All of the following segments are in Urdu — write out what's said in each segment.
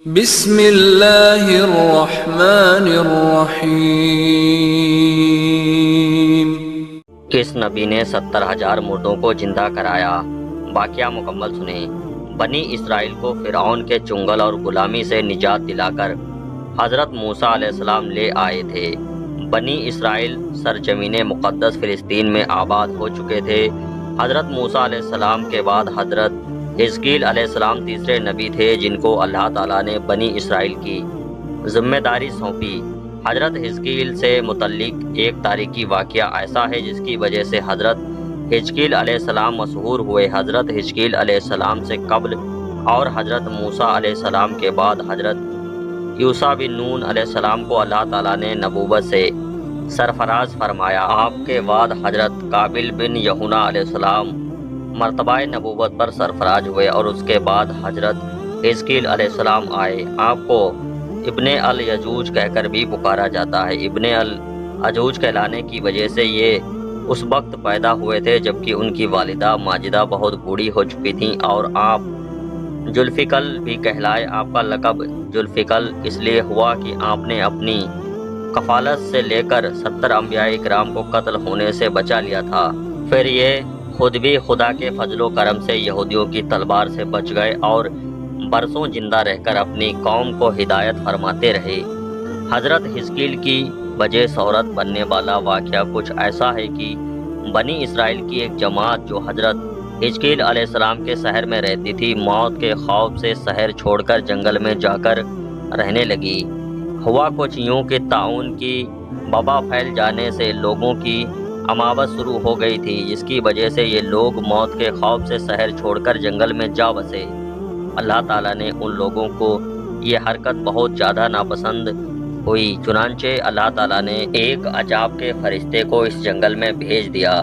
بسم اللہ الرحمن الرحیم۔ کس نبی نے 70,000 مردوں کو زندہ کرایا؟ واقعہ مکمل سنیں۔ بنی اسرائیل کو فرعون کے چنگل اور غلامی سے نجات دلا کر حضرت موسیٰ علیہ السلام لے آئے تھے۔ بنی اسرائیل سرزمین مقدس فلسطین میں آباد ہو چکے تھے۔ حضرت موسیٰ علیہ السلام کے بعد حضرت حزقیل علیہ السلام تیسرے نبی تھے جن کو اللہ تعالیٰ نے بنی اسرائیل کی ذمہ داری سونپی۔ حضرت حزقیل سے متعلق ایک تاریخی واقعہ ایسا ہے جس کی وجہ سے حضرت حزقیل علیہ السلام مشہور ہوئے۔ حضرت حزقیل علیہ السلام سے قبل اور حضرت موسیٰ علیہ السلام کے بعد حضرت یوشع بن نون علیہ السلام کو اللہ تعالیٰ نے نبوت سے سرفراز فرمایا۔ آپ کے بعد حضرت قابل بن یحونہ علیہ السلام مرتبہ نبوت پر سرفراز ہوئے اور اس کے بعد حضرت حزقیل علیہ السلام آئے۔ آپ کو ابن الیجوج کہہ کر بھی پکارا جاتا ہے۔ ابن الیجوج کہلانے کی وجہ سے یہ اس وقت پیدا ہوئے تھے جبکہ ان کی والدہ ماجدہ بہت بوڑھی ہو چکی تھیں، اور آپ ذوالفقل بھی کہلائے۔ آپ کا لقب ذوالفقل اس لیے ہوا کہ آپ نے اپنی کفالت سے لے کر 70 انبیاء اکرام کو قتل ہونے سے بچا لیا تھا۔ پھر یہ خود بھی خدا کے فضل و کرم سے یہودیوں کی تلوار سے بچ گئے اور برسوں زندہ رہ کر اپنی قوم کو ہدایت فرماتے رہے۔ حضرت حزقیل کی وجہ صورت بننے والا واقعہ کچھ ایسا ہے کہ بنی اسرائیل کی ایک جماعت جو حضرت حزقیل علیہ السلام کے شہر میں رہتی تھی، موت کے خوف سے شہر چھوڑ کر جنگل میں جا کر رہنے لگی۔ ہوا کچھ یوں کہ طاعون کی وبا پھیل جانے سے لوگوں کی اماوت شروع ہو گئی تھی، جس کی وجہ سے یہ لوگ موت کے خوف سے شہر چھوڑ کر جنگل میں جا بسے۔ اللہ تعالیٰ نے ان لوگوں کو یہ حرکت بہت زیادہ ناپسند ہوئی، چنانچہ اللہ تعالیٰ نے ایک عذاب کے فرشتے کو اس جنگل میں بھیج دیا۔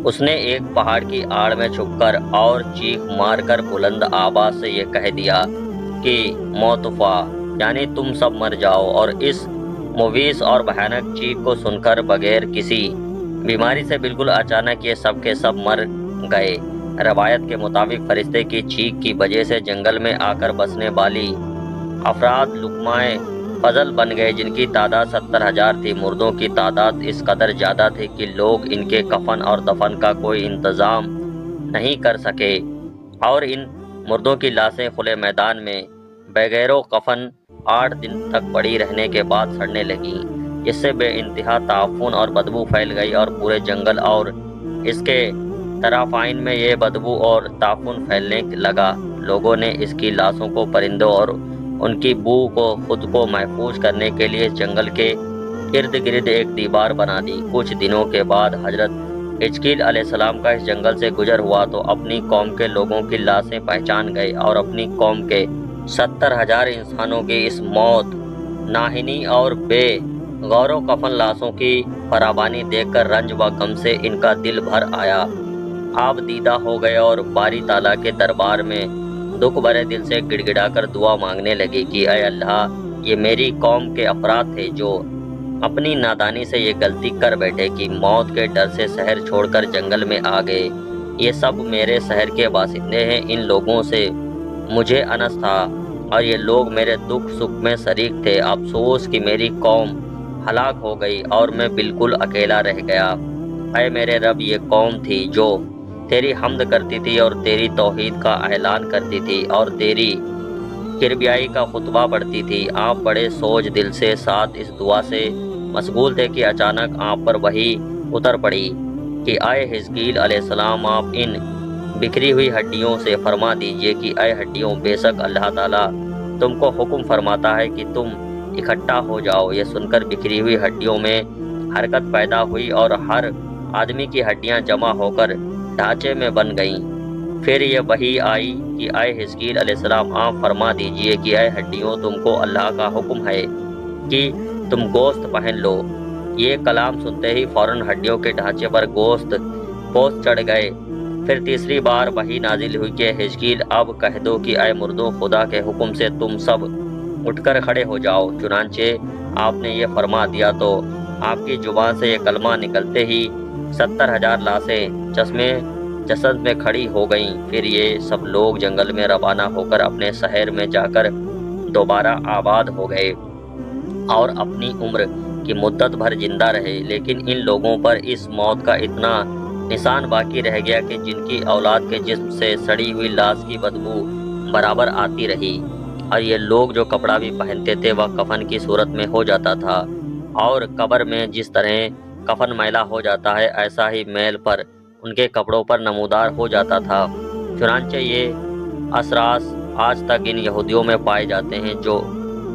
اس نے ایک پہاڑ کی آڑ میں چھپ کر اور چیخ مار کر بلند آواز سے یہ کہہ دیا کہ موتفا، یعنی تم سب مر جاؤ، اور اس مویز اور بھیانک چیخ کو سن کر بغیر کسی بیماری سے بالکل اچانک یہ سب کے سب مر گئے۔ روایت کے مطابق فرشتے کی چیخ کی وجہ سے جنگل میں آ کر بسنے والی افراد لقمۂ فضل بن گئے، جن کی تعداد 70,000 تھی۔ مردوں کی تعداد اس قدر زیادہ تھی کہ لوگ ان کے کفن اور دفن کا کوئی انتظام نہیں کر سکے، اور ان مردوں کی لاشیں کھلے میدان میں بغیر کفن 8 دن تک پڑی رہنے کے بعد سڑنے لگیں۔ اس سے بے انتہا تعفن اور بدبو پھیل گئی اور پورے جنگل اور اس کے طرفین میں یہ بدبو اور تعفن پھیلنے لگا۔ لوگوں نے اس کی لاشوں کو پرندوں اور ان کی بو کو خود کو محفوظ کرنے کے لیے جنگل کے ارد گرد ایک دیوار بنا دی۔ کچھ دنوں کے بعد حضرت حزقیل علیہ السلام کا اس جنگل سے گزر ہوا تو اپنی قوم کے لوگوں کی لاشیں پہچان گئے، اور اپنی قوم کے 70,000 انسانوں کی اس موت ناہنی اور بے غور و کفن لاشوں کی فراوانی دیکھ کر رنج و غم سے ان کا دل بھر آیا۔ آپ دیدہ ہو گئے اور باری تعالیٰ کے دربار میں دکھ بھرے دل سے گڑ گڑا کر دعا مانگنے لگے کہ اے اللہ، یہ میری قوم کے افراد تھے جو اپنی نادانی سے یہ غلطی کر بیٹھے کہ موت کے ڈر سے شہر چھوڑ کر جنگل میں آ گئے۔ یہ سب میرے شہر کے باشندے ہیں، ان لوگوں سے مجھے انس تھا اور یہ لوگ میرے دکھ سکھ میں شریک تھے۔ افسوس کہ میری قوم ہلاک ہو گئی اور میں بالکل اکیلا رہ گیا۔ اے میرے رب، یہ قوم تھی جو تیری حمد کرتی تھی اور تیری توحید کا اعلان کرتی تھی اور تیری کبریائی کا خطبہ پڑھتی تھی۔ آپ بڑے سوج دل سے ساتھ اس دعا سے مشغول تھے کہ اچانک آپ پر وحی اتر پڑی کہ اے حزقیل علیہ السلام، آپ ان بکھری ہوئی ہڈیوں سے فرما دیجئے کہ اے ہڈیوں، بے شک اللہ تعالیٰ تم کو حکم فرماتا ہے کہ تم اکٹھا ہو جاؤ۔ یہ سن کر بکھری ہوئی ہڈیوں میں حرکت پیدا ہوئی اور ہر آدمی کی ہڈیاں جمع ہو کر ڈھانچے میں بن گئیں۔ پھر یہ وحی آئی کہ اے حزقیل علیہ السلام، آپ فرما دیجئے کہ اے ہڈیوں، تم کو اللہ کا حکم ہے کہ تم گوشت پہن لو۔ یہ کلام سنتے ہی فوراً ہڈیوں کے ڈھانچے پر گوشت پوست چڑھ گئے۔ پھر تیسری بار وحی نازل ہوئی کہ حزقیل، اب کہہ دو کہ اے مردوں، خدا کے حکم سے تم سب اٹھ کر کھڑے ہو جاؤ۔ چنانچہ آپ نے یہ فرما دیا تو آپ کی زبان سے یہ کلمہ نکلتے ہی 70,000 لاشیں چشمے جسد میں کھڑی ہو گئیں۔ پھر یہ سب لوگ جنگل میں روانہ ہو کر اپنے شہر میں جا کر دوبارہ آباد ہو گئے اور اپنی عمر کی مدت بھر زندہ رہے، لیکن ان لوگوں پر اس موت کا اتنا نشان باقی رہ گیا کہ جن کی اولاد کے جسم سے سڑی ہوئی لاش کی بدبو برابر آتی رہی، اور یہ لوگ جو کپڑا بھی پہنتے تھے وہ کفن کی صورت میں ہو جاتا تھا، اور قبر میں جس طرح کفن میلا ہو جاتا ہے ایسا ہی میل پر ان کے کپڑوں پر نمودار ہو جاتا تھا۔ چنانچہ یہ اثرات آج تک ان یہودیوں میں پائے جاتے ہیں جو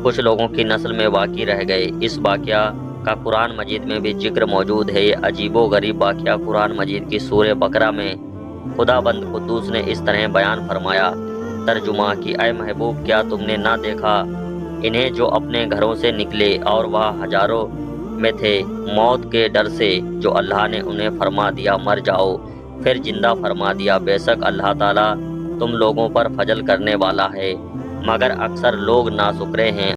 کچھ لوگوں کی نسل میں باقی رہ گئے۔ اس واقعہ کا قرآن مجید میں بھی ذکر موجود ہے۔ یہ عجیب و غریب واقعہ قرآن مجید کی سورہ بقرہ میں خدا بند قدوس نے اس طرح بیان فرمایا۔ ترجمہ کہ اے محبوب، کیا تم نے نہ دیکھا انہیں جو اپنے گھروں سے نکلے اور وہ ہزاروں میں تھے، موت کے ڈر سے جو اللہ نے انہیں فرما دیا مر جاؤ، پھر زندہ فرما دیا۔ بے شک اللہ تعالیٰ تم لوگوں پر فضل کرنے والا ہے، مگر اکثر لوگ ناشکرے ہیں۔